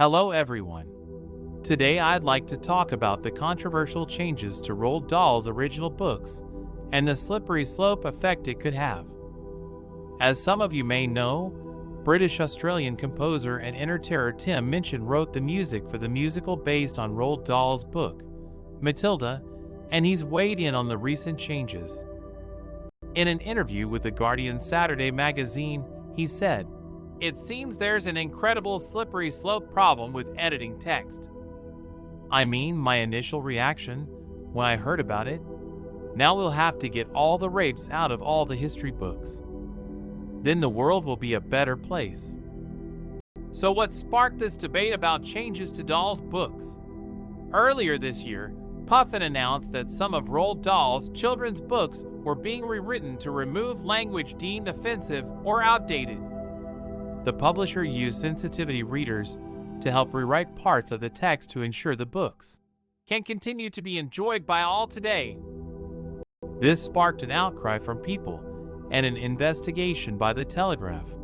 Hello everyone. Today I'd like to talk about the controversial changes to Roald Dahl's original books and the slippery slope effect it could have. As some of you may know, British-Australian composer and entertainer Tim Minchin wrote the music for the musical based on Roald Dahl's book, Matilda, and he's weighed in on the recent changes. In an interview with The Guardian Saturday magazine, he said, "It seems there's an incredible slippery slope problem with editing text. I mean, my initial reaction when I heard about it, now we'll have to get all the rapes out of all the history books. Then the world will be a better place." So what sparked this debate about changes to Dahl's books? Earlier this year, Puffin announced that some of Roald Dahl's children's books were being rewritten to remove language deemed offensive or outdated. The publisher used sensitivity readers to help rewrite parts of the text to ensure the books can continue to be enjoyed by all today. This sparked an outcry from people and an investigation by the Telegraph.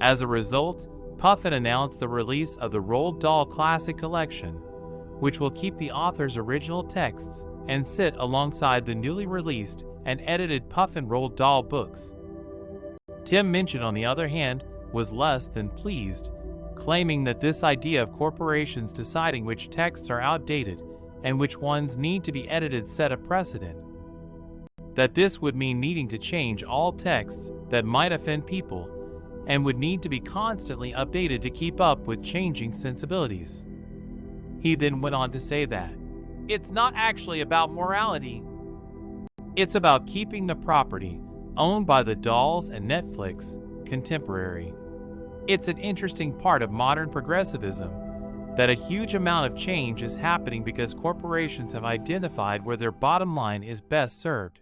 As a result, Puffin announced the release of the Roald Dahl Classic Collection, which will keep the author's original texts and sit alongside the newly released and edited Puffin Roald Dahl books. Tim Minchin, on the other hand, was less than pleased, claiming that this idea of corporations deciding which texts are outdated and which ones need to be edited set a precedent. That this would mean needing to change all texts that might offend people and would need to be constantly updated to keep up with changing sensibilities. He then went on to say that it's not actually about morality. It's about keeping the property owned by the Dahls and Netflix contemporary. It's an interesting part of modern progressivism that a huge amount of change is happening because corporations have identified where their bottom line is best served.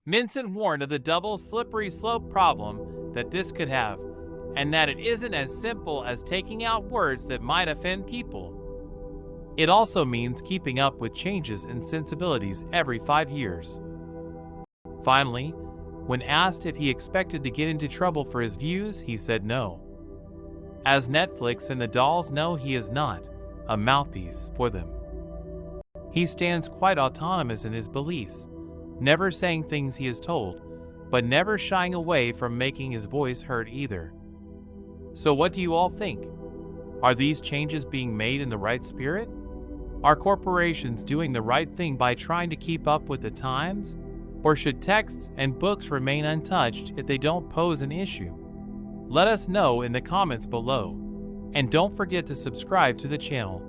Minchin warned of the double slippery slope problem that this could have, and that it isn't as simple as taking out words that might offend people. It also means keeping up with changes in sensibilities every 5 years. Finally, when asked if he expected to get into trouble for his views, he said no. As Netflix and the Dahls know, he is not a mouthpiece for them. He stands quite autonomous in his beliefs, never saying things he is told, but never shying away from making his voice heard either. So what do you all think? Are these changes being made in the right spirit? Are corporations doing the right thing by trying to keep up with the times? Or should texts and books remain untouched if they don't pose an issue? Let us know in the comments below. And don't forget to subscribe to the channel